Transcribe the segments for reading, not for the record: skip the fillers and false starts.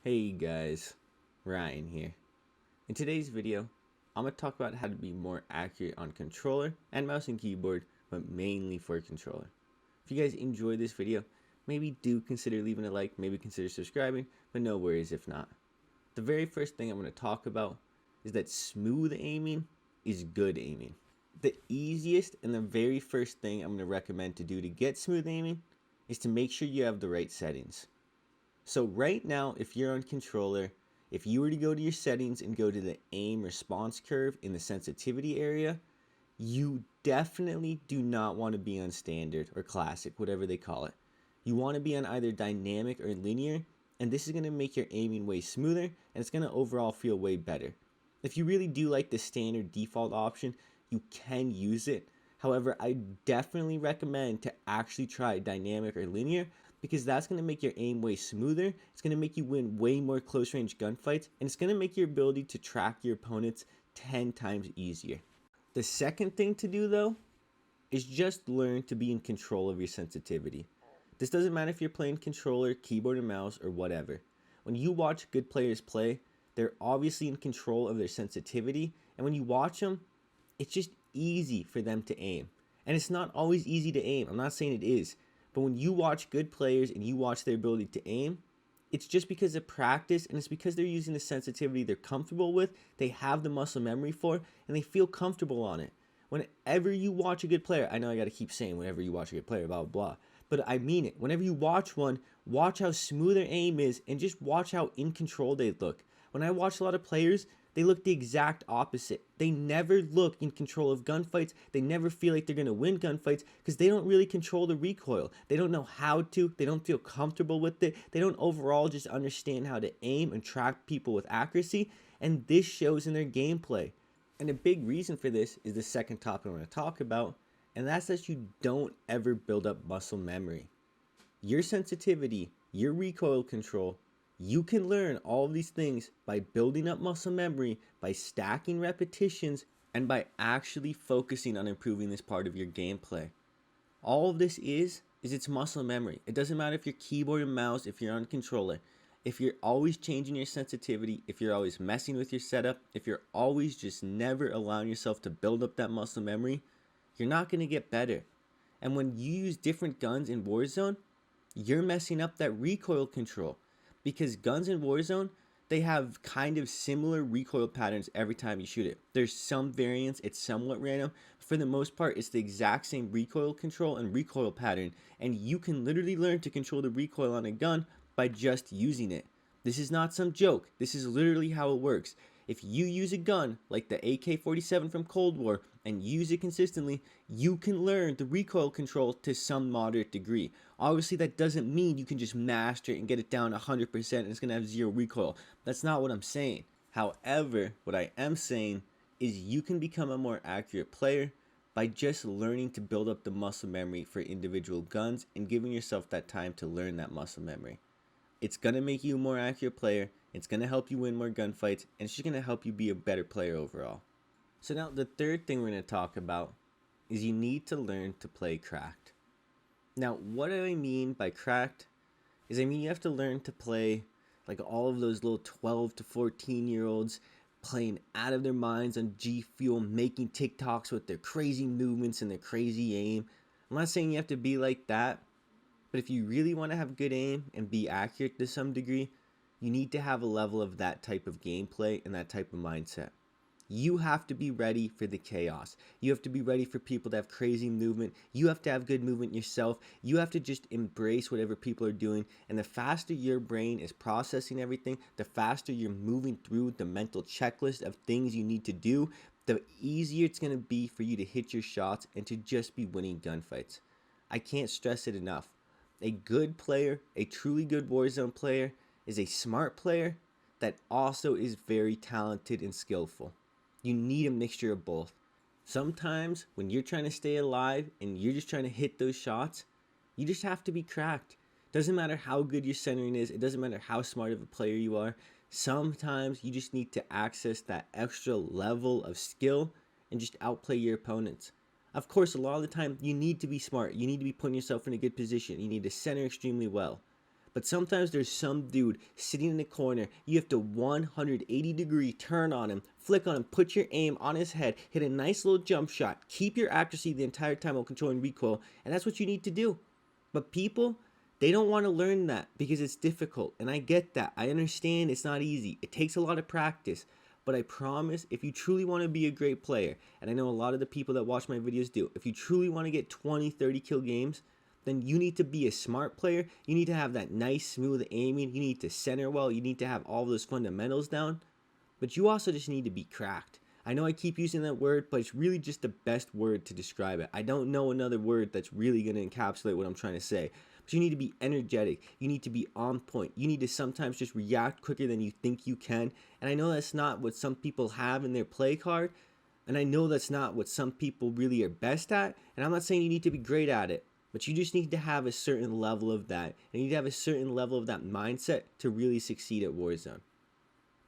Hey guys, Ryan here. In today's video, I'm going to talk about how to be more accurate on controller and mouse and keyboard, but mainly for controller. If you guys enjoyed this video, maybe do consider leaving a like, maybe consider subscribing, but no worries if not. The very first thing I'm going to talk about is that smooth aiming is good aiming. The easiest and the very first thing I'm going to recommend to do to get smooth aiming is to make sure you have the right settings. So right now, if you're on controller, if you were to go to your settings and go to the aim response curve in the sensitivity area, you definitely do not want to be on standard or classic, whatever they call it. You want to be on either dynamic or linear, and this is going to make your aiming way smoother, and it's going to overall feel way better. If you really do like the standard default option, you can use it. However, I definitely recommend to actually try dynamic or linear, because that's going to make your aim way smoother. It's going to make you win way more close range gunfights, and it's going to make your ability to track your opponents 10 times easier. The second thing to do though is just learn to be in control of your sensitivity. This doesn't matter if you're playing controller, keyboard, or mouse, or whatever. When you watch good players play, they're obviously in control of their sensitivity, and when you watch them, it's just easy for them to aim. And it's not always easy to aim. I'm not saying it is. But when you watch good players and you watch their ability to aim, it's just because of practice, and it's because they're using the sensitivity they're comfortable with, they have the muscle memory for, and they feel comfortable on it. Whenever you watch a good player, I know I gotta keep saying whenever you watch a good player, blah, blah, blah. But I mean it. Whenever you watch one, watch how smooth their aim is, and just watch how in control they look. When I watch a lot of players, they look the exact opposite. They never look in control of gunfights. They never feel like they're going to win gunfights because they don't really control the recoil. They don't know how to. They don't feel comfortable with it. They don't overall just understand how to aim and track people with accuracy. And this shows in their gameplay. And a big reason for this is the second topic I'm going to talk about. And that's that you don't ever build up muscle memory. Your sensitivity, your recoil control, you can learn all of these things by building up muscle memory, by stacking repetitions, and by actually focusing on improving this part of your gameplay. All of this is it's muscle memory. It doesn't matter if you're keyboard and mouse, if you're on controller. If you're always changing your sensitivity, if you're always messing with your setup, if you're always just never allowing yourself to build up that muscle memory, you're not going to get better. And when you use different guns in Warzone, you're messing up that recoil control. Because guns in Warzone, they have kind of similar recoil patterns every time you shoot it. There's some variance, it's somewhat random. For the most part, it's the exact same recoil control and recoil pattern, and you can literally learn to control the recoil on a gun by just using it. This is not some joke. This is literally how it works. If you use a gun like the AK-47 from Cold War and use it consistently, you can learn the recoil control to some moderate degree. Obviously, that doesn't mean you can just master it and get it down 100% and it's going to have zero recoil. That's not what I'm saying. However, what I am saying is you can become a more accurate player by just learning to build up the muscle memory for individual guns and giving yourself that time to learn that muscle memory. It's going to make you a more accurate player, it's going to help you win more gunfights, and it's just going to help you be a better player overall. So now the third thing we're going to talk about is you need to learn to play cracked. Now what I mean by cracked is you have to learn to play like all of those little 12 to 14 year olds playing out of their minds on G Fuel, making TikToks with their crazy movements and their crazy aim. I'm not saying you have to be like that, but if you really want to have good aim and be accurate to some degree, you need to have a level of that type of gameplay and that type of mindset. You have to be ready for the chaos. You have to be ready for people to have crazy movement. You have to have good movement yourself. You have to just embrace whatever people are doing. And the faster your brain is processing everything, the faster you're moving through the mental checklist of things you need to do, the easier it's going to be for you to hit your shots and to just be winning gunfights. I can't stress it enough. A good player, a truly good Warzone player, is a smart player that also is very talented and skillful. You need a mixture of both. Sometimes when you're trying to stay alive and you're just trying to hit those shots, you just have to be cracked. Doesn't matter how good your centering is, it doesn't matter how smart of a player you are. Sometimes you just need to access that extra level of skill and just outplay your opponents. Of course, a lot of the time you need to be smart. You need to be putting yourself in a good position. You need to center extremely well. But sometimes there's some dude sitting in the corner. You have to 180-degree turn on him, flick on him, put your aim on his head, hit a nice little jump shot, keep your accuracy the entire time while controlling recoil, and that's what you need to do. But people, they don't want to learn that because it's difficult, and I get that. I understand it's not easy. It takes a lot of practice. But I promise, if you truly want to be a great player, and I know a lot of the people that watch my videos do, if you truly want to get 20, 30 kill games, then you need to be a smart player. You need to have that nice, smooth aiming. You need to center well. You need to have all those fundamentals down. But you also just need to be cracked. I know I keep using that word, but it's really just the best word to describe it. I don't know another word that's really going to encapsulate what I'm trying to say. But you need to be energetic. You need to be on point. You need to sometimes just react quicker than you think you can. And I know that's not what some people have in their play card. And I know that's not what some people really are best at. And I'm not saying you need to be great at it. But you just need to have a certain level of that. And you need to have a certain level of that mindset to really succeed at Warzone.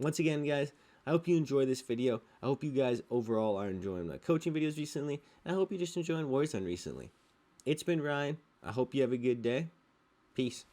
Once again, guys, I hope you enjoy this video. I hope you guys overall are enjoying my coaching videos recently. And I hope you're just enjoying Warzone recently. It's been Ryan. I hope you have a good day. Peace.